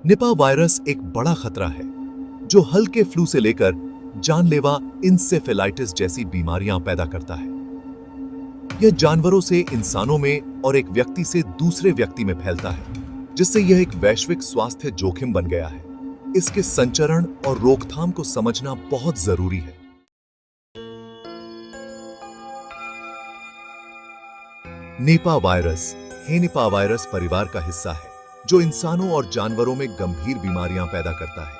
Nipah virus एक बड़ा खतरा है जो हल्के फ्लू से लेकर जानलेवा इंसेफेलाइटिस जैसी बीमारियां पैदा करता है। यह जानवरों से इंसानों में और एक व्यक्ति से दूसरे व्यक्ति में फैलता है, जिससे यह एक वैश्विक स्वास्थ्य जोखिम बन गया है। इसके संचरण और रोकथाम को समझना बहुत जरूरी है। निपा वायरस हेनिपावायरस परिवार का हिस्सा है जो इंसानों और जानवरों में गंभीर बीमारियां पैदा करता है।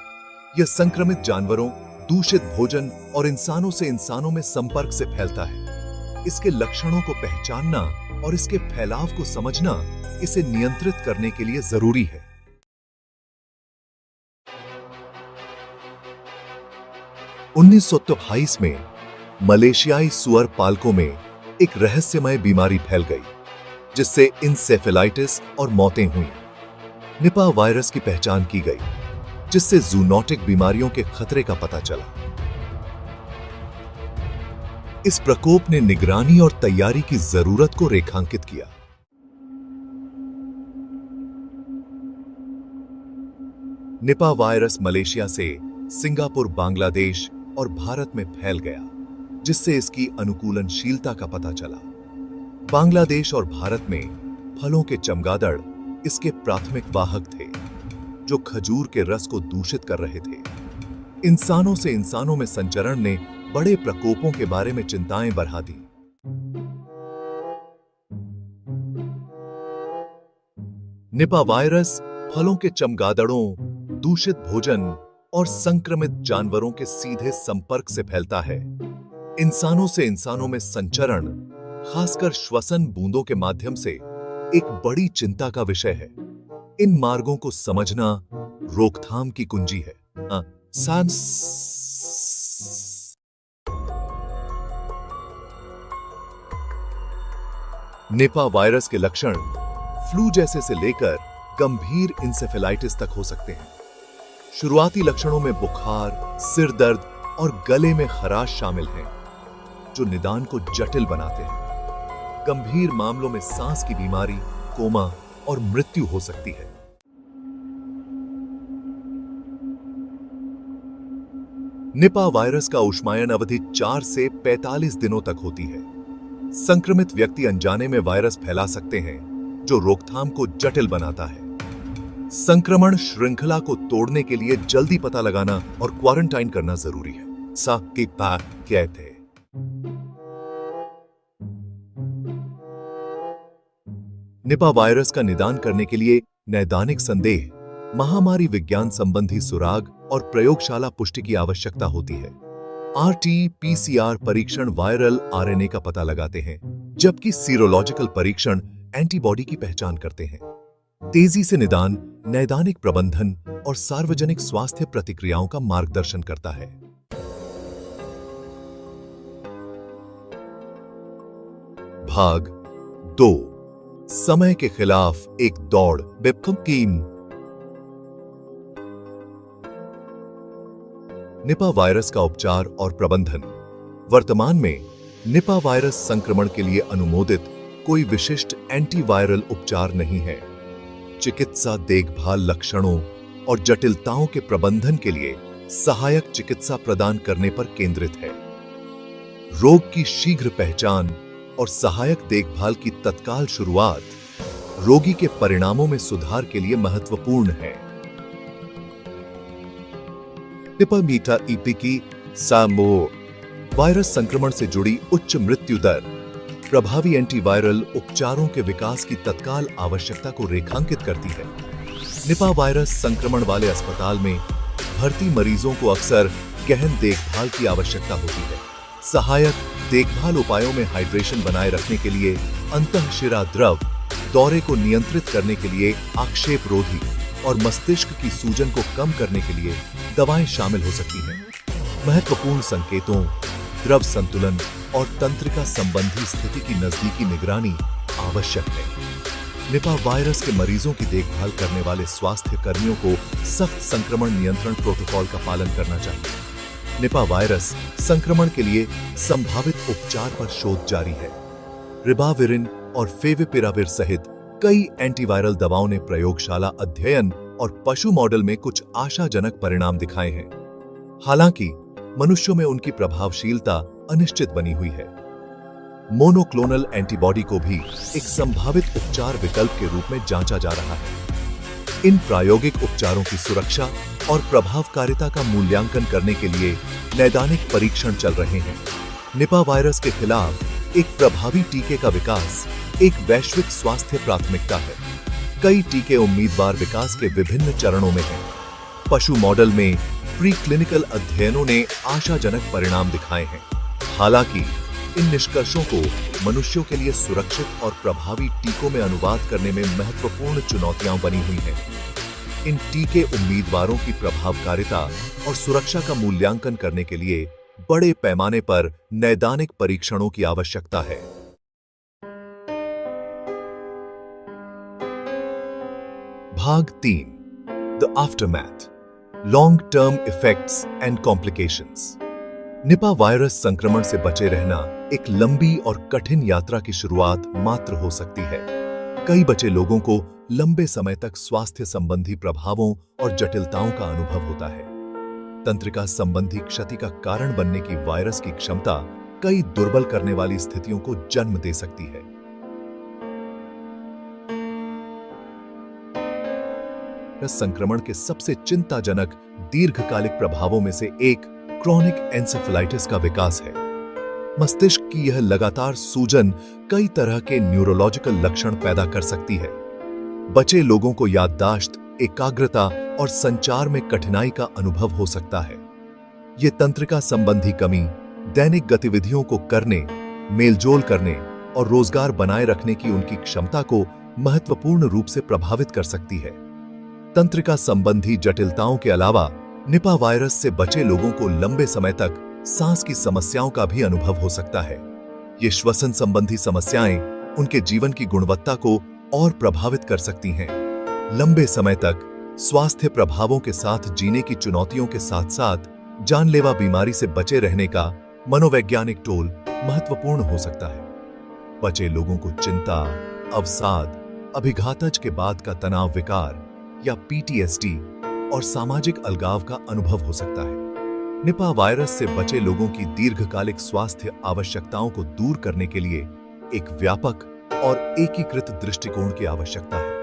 यह संक्रमित जानवरों, दूषित भोजन और इंसानों से इंसानों में संपर्क से फैलता है। इसके लक्षणों को पहचानना और इसके फैलाव को समझना इसे नियंत्रित करने के लिए जरूरी है। उन्नीस में मलेशियाई सुअर पालकों में एक रहस्यमय बीमारी फैल गई, जिससे इंसेफेलाइटिस और मौतें हुई। निपा वायरस की पहचान की गई, जिससे जूनोटिक बीमारियों के खतरे का पता चला। इस प्रकोप ने निगरानी और तैयारी की जरूरत को रेखांकित किया। निपा वायरस मलेशिया से सिंगापुर, बांग्लादेश और भारत में फैल गया, जिससे इसकी अनुकूलनशीलता का पता चला। बांग्लादेश और भारत में फलों के चमगादड़ इसके प्राथमिक वाहक थे, जो खजूर के रस को दूषित कर रहे थे। इंसानों से इंसानों में संचरण ने बड़े प्रकोपों के बारे में चिंताएं बढ़ा दी। निपा वायरस फलों के चमगादड़ों, दूषित भोजन और संक्रमित जानवरों के सीधे संपर्क से फैलता है। इंसानों से इंसानों में संचरण, खासकर श्वसन बूंदों के माध्यम से, एक बड़ी चिंता का विषय है। इन मार्गों को समझना रोकथाम की कुंजी है। निपा वायरस के लक्षण फ्लू जैसे से लेकर गंभीर इंसेफेलाइटिस तक हो सकते हैं। शुरुआती लक्षणों में बुखार, सिर दर्द और गले में खराश शामिल हैं, जो निदान को जटिल बनाते हैं। गंभीर मामलों में सांस की बीमारी, कोमा और मृत्यु हो सकती है। निपा वायरस का ऊष्मायन अवधि 4 से 45 दिनों तक होती है। संक्रमित व्यक्ति अनजाने में वायरस फैला सकते हैं, जो रोकथाम को जटिल बनाता है। संक्रमण श्रृंखला को तोड़ने के लिए जल्दी पता लगाना और क्वारंटाइन करना जरूरी है। कहते हैं। निपा वायरस का निदान करने के लिए नैदानिक संदेह, महामारी विज्ञान संबंधी सुराग और प्रयोगशाला पुष्टि की आवश्यकता होती है। RT-PCR परीक्षण वायरल RNA का पता लगाते हैं, जबकि सीरोलॉजिकल परीक्षण एंटीबॉडी की पहचान करते हैं। तेजी से निदान नैदानिक प्रबंधन और सार्वजनिक स्वास्थ्य प्रतिक्रियाओं का मार्गदर्शन करता है। भाग 2, समय के खिलाफ एक दौड़। निपा वायरस का उपचार और प्रबंधन। वर्तमान में निपा वायरस संक्रमण के लिए अनुमोदित कोई विशिष्ट एंटीवायरल उपचार नहीं है। चिकित्सा देखभाल लक्षणों और जटिलताओं के प्रबंधन के लिए सहायक चिकित्सा प्रदान करने पर केंद्रित है। रोग की शीघ्र पहचान और सहायक देखभाल की तत्काल शुरुआत रोगी के परिणामों में सुधार के लिए महत्वपूर्ण है। निपा मीटा ईपीकी सामो वायरस संक्रमण से जुड़ी उच्च मृत्यु दर, प्रभावी एंटीवायरल उपचारों के विकास की तत्काल आवश्यकता को रेखांकित करती है। निपा वायरस संक्रमण वाले अस्पताल में भर्ती मरीजों को अक्सर गहन देखभाल की आवश्यकता होती है। सहायक देखभाल उपायों में हाइड्रेशन बनाए रखने के लिए अंतःशिरा द्रव, दौरे को नियंत्रित करने के लिए आक्षेप रोधी और मस्तिष्क की सूजन को कम करने के लिए दवाएं शामिल हो सकती हैं। महत्वपूर्ण संकेतों, द्रव संतुलन और तंत्रिका संबंधी स्थिति की नजदीकी निगरानी आवश्यक है। निपा वायरस के मरीजों की देखभाल करने वाले स्वास्थ्य कर्मियों को सख्त संक्रमण नियंत्रण प्रोटोकॉल का पालन करना चाहिए। निपा वायरस संक्रमण के लिए संभावित उपचार पर शोध जारी है। रिबाविरिन और फेविपिराविर सहित कई एंटीवायरल दवाओं ने प्रयोगशाला अध्ययन और पशु मॉडल में कुछ आशाजनक परिणाम दिखाए हैं। हालांकि मनुष्यों में उनकी प्रभावशीलता अनिश्चित बनी हुई है। मोनोक्लोनल एंटीबॉडी को भी एक संभावित उपचार विकल्प के रूप में जांचा जा रहा है। इन प्रायोगिक उपचारों की सुरक्षा और प्रभावकारिता का मूल्यांकन करने के लिए नैदानिक परीक्षण चल रहे हैं। निपा वायरस के खिलाफ एक प्रभावी टीके का विकास एक वैश्विक स्वास्थ्य प्राथमिकता है। कई टीके उम्मीदवार विकास के विभिन्न चरणों में हैं। पशु मॉडल में प्री क्लिनिकल अध्ययनों ने आशाजनक परिणाम दिखाए हैं। हालांकि इन निष्कर्षों को मनुष्यों के लिए सुरक्षित और प्रभावी टीकों में अनुवाद करने में महत्वपूर्ण चुनौतियां बनी हुई हैं। इन टीके उम्मीदवारों की प्रभावकारिता और सुरक्षा का मूल्यांकन करने के लिए बड़े पैमाने पर नैदानिक परीक्षणों की आवश्यकता है। भाग 3 the aftermath, long term effects and complications. Nipah virus संक्रमण से बचे रहना एक लंबी और कठिन यात्रा की शुरुआत मात्र हो सकती है। कई बचे लोगों को लंबे समय तक स्वास्थ्य संबंधी प्रभावों और जटिलताओं का अनुभव होता है। तंत्रिका संबंधी क्षति का कारण बनने की वायरस की क्षमता कई दुर्बल करने वाली स्थितियों को जन्म दे सकती है। इस संक्रमण के सबसे चिंताजनक दीर्घकालिक प्रभावों में से एक क्रॉनिक एन्सेफेलाइटिस का विकास है। मस्तिष्क की यह लगातार सूजन कई तरह के न्यूरोलॉजिकल लक्षण पैदा कर सकती है। बचे लोगों को याददाश्त, एकाग्रता और संचार में कठिनाई का अनुभव हो सकता है। ये तंत्रिका संबंधी कमी दैनिक गतिविधियों को करने, मेलजोल करने और रोजगार बनाए रखने की उनकी क्षमता को महत्वपूर्ण रूप से प्रभावित कर सकती है। तंत्रिका संबंधी जटिलताओं के अलावा निपा वायरस से बचे लोगों को लंबे समय तक सांस की समस्याओं का भी अनुभव हो सकता है। ये श्वसन संबंधी समस्याएं उनके जीवन की गुणवत्ता को और प्रभावित कर सकती हैं। लंबे समय तक स्वास्थ्य प्रभावों के साथ जीने की चुनौतियों के साथ साथ जानलेवा बीमारी से बचे रहने का मनोवैज्ञानिक टोल महत्वपूर्ण हो सकता है। बचे लोगों को चिंता, अवसाद, अभिघातज के बाद का तनाव विकार या PTSD और सामाजिक अलगाव का अनुभव हो सकता है। निपा वायरस से बचे लोगों की दीर्घकालिक स्वास्थ्य आवश्यकताओं को दूर करने के लिए एक व्यापक और एकीकृत दृष्टिकोण की आवश्यकता है।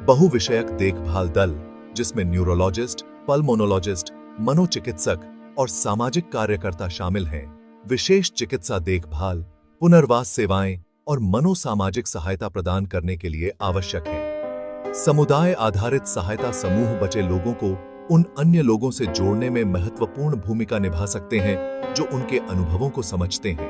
बहुविषयक देखभाल दल, जिसमें न्यूरोलॉजिस्ट, पल्मोनोलॉजिस्ट, मनोचिकित्सक और सामाजिक कार्यकर्ता शामिल हैं, विशेष चिकित्सा देखभाल, पुनर्वास सेवाएं और मनोसामाजिक सहायता प्रदान करने के लिए आवश्यक हैं। समुदाय आधारित सहायता समूह बचे लोगों को उन अन्य लोगों से जोड़ने में महत्वपूर्ण भूमिका निभा सकते हैं जो उनके अनुभवों को समझते हैं।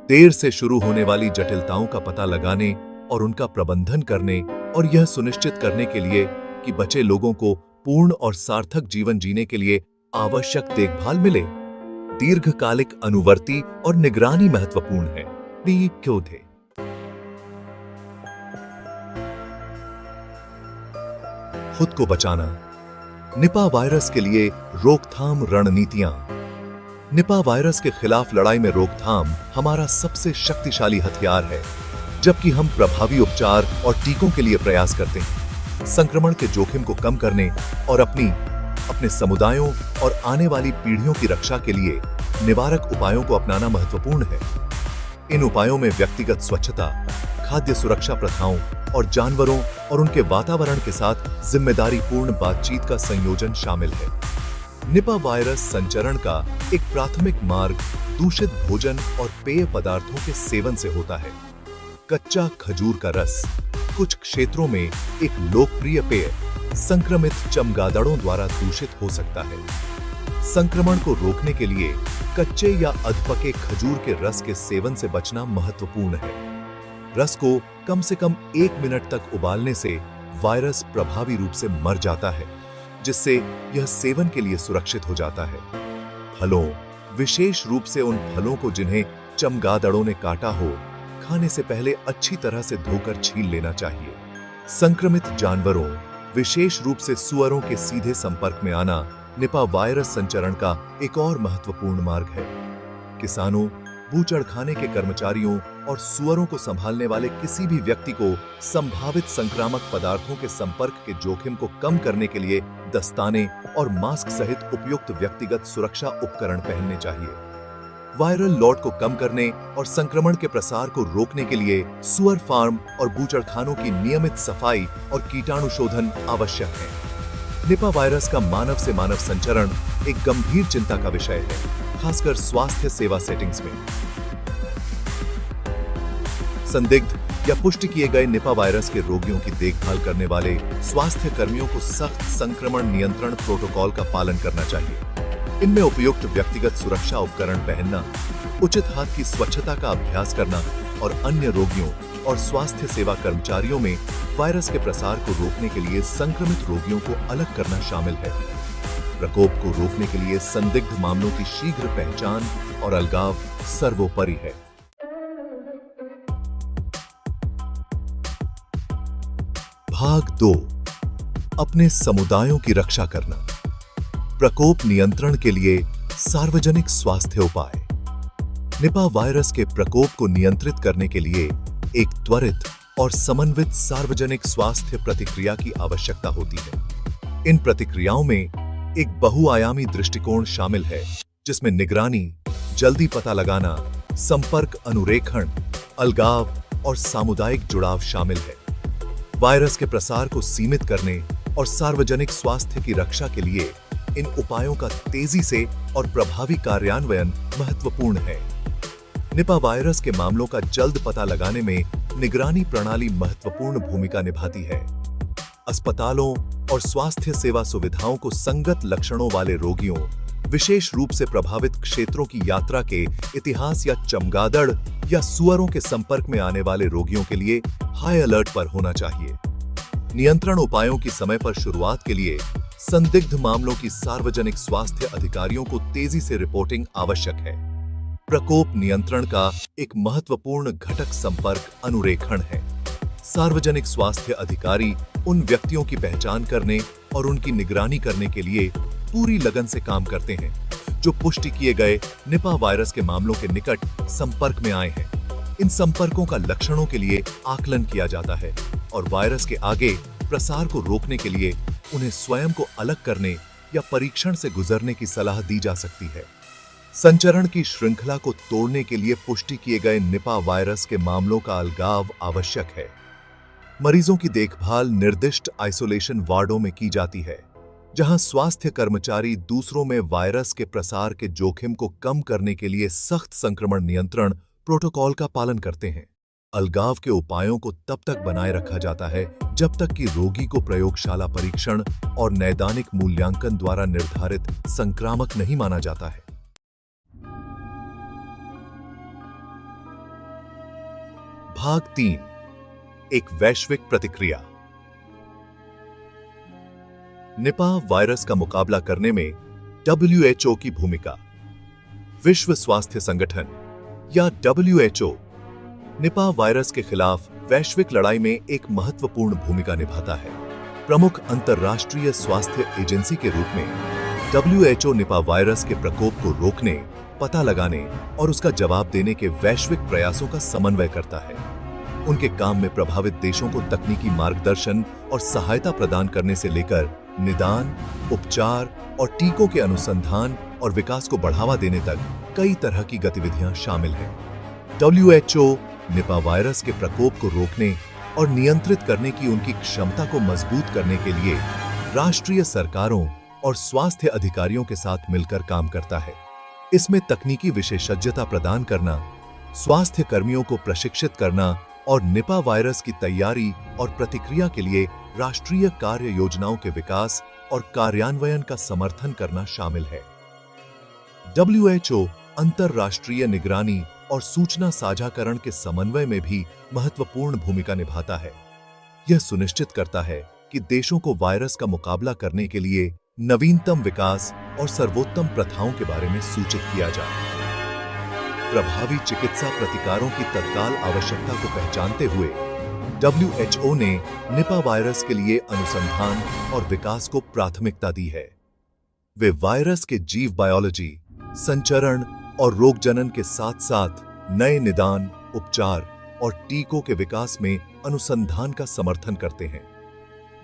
देर से शुरू होने वाली जटिलताओं का पता लगाने और उनका प्रबंधन करने और यह सुनिश्चित करने के लिए कि बचे लोगों को पूर्ण और सार्थक जीवन जीने के लिए आवश्यक देखभाल मिले। दीर्घकालिक अनुवर्ती और निगरानी महत्वपूर्ण है। क्यों थे? खुद को बचाना। निपा वायरस के लिए रोकथाम रणनीतियां। निपा वायरस के खिलाफ लड़ाई में रोकथाम हमारा सबसे शक्तिशाली हथियार है, जबकि हम प्रभावी उपचार और टीकों के लिए प्रयास करते हैं। संक्रमण के जोखिम को कम करने और अपने समुदायों और आने वाली पीढ़ियों की रक्षा के लिए निवारक उपायों को अपनाना महत्वपूर्ण है। इन उपायों में व्यक्तिगत स्वच्छता, खाद्य सुरक्षा प्रथाओं और जानवरों और उनके वातावरण के साथ जिम्मेदारीपूर्ण बातचीत का संयोजन शामिल है। निपा वायरस संचरण का एक प्राथमिक मार्ग दूषित भोजन और पेय पदार्थों के सेवन से होता है। कच्चा खजूर का रस कुछ क्षेत्रों में एक लोकप्रिय पेय संक्रमित चमगादड़ों द्वारा दूषित हो सकता है। संक्रमण को रोकने के लिए कच्चे या अधपके खजूर के रस के सेवन से बचना महत्वपूर्ण है। रस को कम से कम 1 मिनट तक उबालने से वायरस प्रभावी रूप से मर जाता है, जिससे यह सेवन के लिए सुरक्षित हो जाता है। फलों, विशेष रूप से उन फलों को जिन्हें चमगादड़ों ने काटा हो, खाने से पहले अच्छी तरह से धोकर छील लेना चाहिए। संक्रमित जानवरों, विशेष रूप से सुअरों के सीधे संपर्क में आना निपा वायरस संचरण का एक और महत्वपूर्ण मार्ग है। किसानों, बूचड़खाने के कर्मचारियों और सूअरों को संभालने वाले किसी भी व्यक्ति को संभावित संक्रामक पदार्थों के संपर्क के जोखिम को कम करने के लिए दस्ताने और मास्क सहित उपयुक्त व्यक्तिगत सुरक्षा उपकरण पहनने चाहिए। वायरल लोड को कम करने और संक्रमण के प्रसार को रोकने के लिए सूअर फार्म और बूचड़खानों की नियमित सफाई और कीटाणु शोधन आवश्यक है। निपा वायरस का मानव से मानव संचरण एक गंभीर चिंता का विषय है, खासकर स्वास्थ्य सेवा सेटिंग्स में। संदिग्ध या पुष्टि किए गए निपा वायरस के रोगियों की देखभाल करने वाले स्वास्थ्य कर्मियों को सख्त संक्रमण नियंत्रण प्रोटोकॉल का पालन करना चाहिए। इनमें उपयुक्त व्यक्तिगत सुरक्षा उपकरण पहनना, उचित हाथ की स्वच्छता का अभ्यास करना और अन्य रोगियों और स्वास्थ्य सेवा कर्मचारियों में वायरस के प्रसार को रोकने के लिए संक्रमित रोगियों को अलग करना शामिल है। प्रकोप को रोकने के लिए संदिग्ध मामलों की शीघ्र पहचान और अलगाव सर्वोपरि है। भाग 2, अपने समुदायों की रक्षा करना। प्रकोप नियंत्रण के लिए सार्वजनिक स्वास्थ्य उपाय। निपा वायरस के प्रकोप को नियंत्रित करने के लिए एक त्वरित और समन्वित सार्वजनिक स्वास्थ्य प्रतिक्रिया की आवश्यकता होती है। इन प्रतिक्रियाओं में एक बहुआयामी दृष्टिकोण शामिल है, जिसमें निगरानी, जल्दी पता लगाना, संपर्क अनुरेखण, अलगाव और सामुदायिक जुड़ाव शामिल है। वायरस के प्रसार को सीमित करने और सार्वजनिक स्वास्थ्य की रक्षा के लिए इन उपायों का तेजी से और प्रभावी कार्यान्वयन महत्वपूर्ण है। निपा वायरस के मामलों का जल्द पता लगाने में निगरानी प्रणाली महत्वपूर्ण भूमिका निभाती है। अस्पतालों और स्वास्थ्य सेवा सुविधाओं को संगत लक्षणों वाले रोगियों, विशेष रूप से प्रभावित क्षेत्रों की यात्रा के इतिहास या चमगादड़ या सूअरों के संपर्क में आने वाले रोगियों के लिए हाई अलर्ट पर होना चाहिए। नियंत्रण उपायों की समय पर शुरुआत के लिए संदिग्ध मामलों की सार्वजनिक स्वास्थ्य अधिकारियों को तेजी से रिपोर्टिंग आवश्यक है। प्रकोप नियंत्रण का एक महत्वपूर्ण घटक संपर्क अनुरेखण है। सार्वजनिक स्वास्थ्य अधिकारी उन व्यक्तियों की पहचान करने और उनकी निगरानी करने के लिए पूरी लगन से काम करते हैं, जो पुष्टि किए गए निपा वायरस के मामलों के निकट संपर्क में आए हैं। इन संपर्कों का लक्षणों के लिए आकलन किया जाता है और वायरस के आगे प्रसार को रोकने के लिए उन्हें स्वयं को अलग करने या परीक्षण से गुजरने की सलाह दी जा सकती है। संचरण की श्रृंखला को तोड़ने के लिए पुष्टि किए गए निपा वायरस के मामलों का अलगाव आवश्यक है। मरीजों की देखभाल निर्दिष्ट आइसोलेशन वार्डों में की जाती है, जहां स्वास्थ्य कर्मचारी दूसरों में वायरस के प्रसार के जोखिम को कम करने के लिए सख्त संक्रमण नियंत्रण प्रोटोकॉल का पालन करते हैं। अलगाव के उपायों को तब तक बनाए रखा जाता है जब तक कि रोगी को प्रयोगशाला परीक्षण और नैदानिक मूल्यांकन द्वारा निर्धारित संक्रामक नहीं माना जाता है। भाग 3, एक वैश्विक प्रतिक्रिया। निपा वायरस का मुकाबला करने में WHO की भूमिका। विश्व स्वास्थ्य संगठन या WHO निपा वायरस के खिलाफ वैश्विक लड़ाई में एक महत्वपूर्ण भूमिका निभाता है। प्रमुख अंतर्राष्ट्रीय स्वास्थ्य एजेंसी के रूप में WHO निपा वायरस के प्रकोप को रोकने, पता लगाने और उसका जवाब देने के वैश्विक प्रयासों का समन्वय करता है। उनके काम में प्रभावित देशों को तकनीकी मार्गदर्शन और सहायता प्रदान करने से लेकर निदान, उपचार और टीकों के अनुसंधान और विकास को बढ़ावा देने तक कई तरह की गतिविधियां शामिल हैं। WHO निपा वायरस के प्रकोप को रोकने और नियंत्रित करने की उनकी क्षमता को मजबूत करने के लिए राष्ट्रीय सरकारों और स्वास्थ्य अधिकारियों के साथ मिलकर काम करता है। इसमें तकनीकी विशेषज्ञता प्रदान करना, स्वास्थ्य कर्मियों को प्रशिक्षित करना और निपा वायरस की तैयारी और प्रतिक्रिया के लिए राष्ट्रीय कार्य योजनाओं के विकास और कार्यान्वयन का समर्थन करना शामिल है। WHO अंतरराष्ट्रीय निगरानी और सूचना साझाकरण के समन्वय में भी महत्वपूर्ण भूमिका निभाता है। यह सुनिश्चित करता है कि देशों को वायरस का मुकाबला करने के लिए नवीनतम विकास और सर्वोत्तम प्रथाओं के बारे में सूचित किया जाए। प्रभावी चिकित्सा प्रतिकारों की तत्काल आवश्यकता को पहचानते हुए WHO ने निपा वायरस के लिए अनुसंधान और विकास को प्राथमिकता दी है। वे वायरस के जीव बायोलॉजी, संचरण और रोगजनन के साथ साथ नए निदान, उपचार और टीकों के विकास में अनुसंधान का समर्थन करते हैं।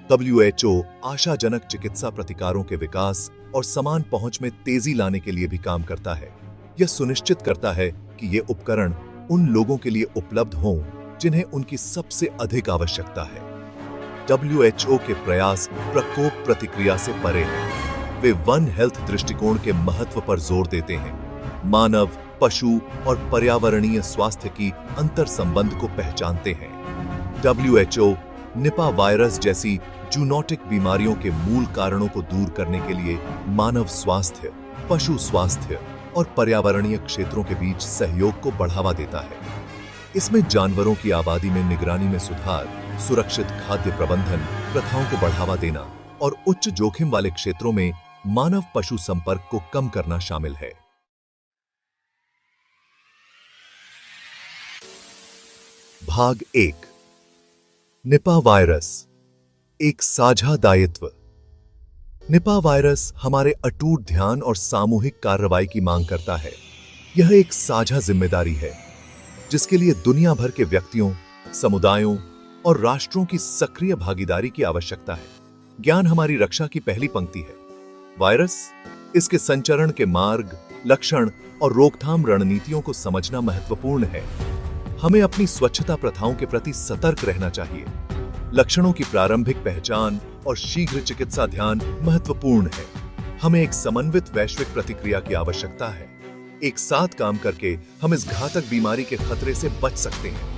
WHO आशाजनक चिकित्सा प्रतिकारों के विकास और समान पहुंच में तेजी लाने के लिए भी काम करता है। यह सुनिश्चित करता है कि ये उपकरण उन लोगों के लिए उपलब्ध हों जिन्हें उनकी सबसे अधिक आवश्यकता है। WHO के प्रयास प्रकोप प्रतिक्रिया से परे हैं। वे वन हेल्थ दृष्टिकोण के महत्व पर जोर देते हैं, मानव, पशु और पर्यावरणीय स्वास्थ्य की अंतर संबंध को पहचानते हैं। WHO निपा वायरस जैसी जूनोटिक बीमारियों के मूल कारणों को दूर करने के लिए मानव स्वास्थ्य, पशु स्वास्थ्य और पर्यावरणीय क्षेत्रों के बीच सहयोग को बढ़ावा देता है। इसमें जानवरों की आबादी में निगरानी में सुधार, सुरक्षित खाद्य प्रबंधन प्रथाओं को बढ़ावा देना और उच्च जोखिम वाले क्षेत्रों में मानव पशु संपर्क को कम करना शामिल है। भाग 1। निपा वायरस, एक साझा दायित्व। निपा वायरस हमारे अटूट ध्यान और सामूहिक कार्रवाई की मांग करता है। यह एक साझा जिम्मेदारी है जिसके लिए दुनिया भर के व्यक्तियों, समुदायों और राष्ट्रों की सक्रिय भागीदारी की आवश्यकता है। ज्ञान हमारी रक्षा की पहली पंक्ति है। वायरस, इसके संचरण के मार्ग, लक्षण और रोकथाम रणनीतियों को समझना महत्वपूर्ण है। हमें अपनी स्वच्छता प्रथाओं के प्रति सतर्क रहना चाहिए। लक्षणों की प्रारंभिक पहचान और शीघ्र चिकित्सा ध्यान महत्वपूर्ण है। हमें एक समन्वित वैश्विक प्रतिक्रिया की आवश्यकता है। एक साथ काम करके हम इस घातक बीमारी के खतरे से बच सकते हैं।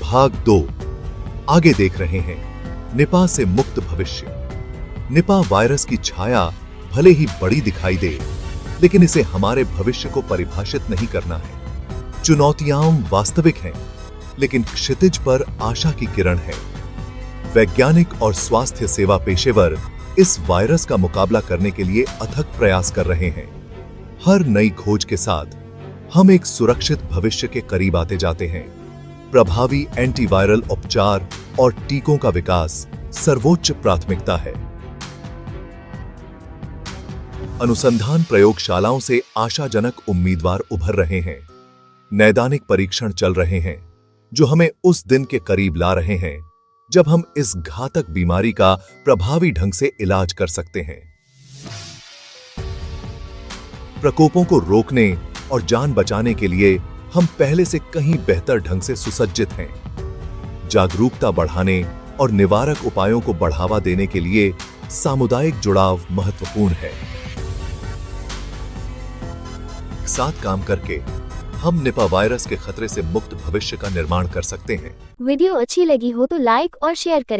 भाग 2। आगे देख रहे हैं, निपा से मुक्त भविष्य। निपा वायरस की छाया भले ही बड़ी दिखाई दे, लेकिन इसे हमारे भविष्य को परिभाषित नहीं करना है। चुनौतियां वास्तविक हैं, लेकिन क्षितिज पर आशा की किरण है। वैज्ञानिक और स्वास्थ्य सेवा पेशेवर इस वायरस का मुकाबला करने के लिए अथक प्रयास कर रहे हैं। हर नई खोज के साथ हम एक सुरक्षित भविष्य के करीब आते जाते हैं। प्रभावी एंटीवायरल उपचार और टीकों का विकास सर्वोच्च प्राथमिकता है। अनुसंधान प्रयोगशालाओं से आशाजनक उम्मीदवार उभर रहे हैं। नैदानिक परीक्षण चल रहे हैं जो हमें उस दिन के करीब ला रहे हैं जब हम इस घातक बीमारी का प्रभावी ढंग से इलाज कर सकते हैं। प्रकोपों को रोकने और जान बचाने के लिए हम पहले से कहीं बेहतर ढंग से सुसज्जित हैं। जागरूकता बढ़ाने और निवारक उपायों को बढ़ावा देने के लिए सामुदायिक जुड़ाव महत्वपूर्ण है। साथ काम करके हम निपा वायरस के खतरे से मुक्त भविष्य का निर्माण कर सकते हैं। वीडियो अच्छी लगी हो तो लाइक और शेयर करें।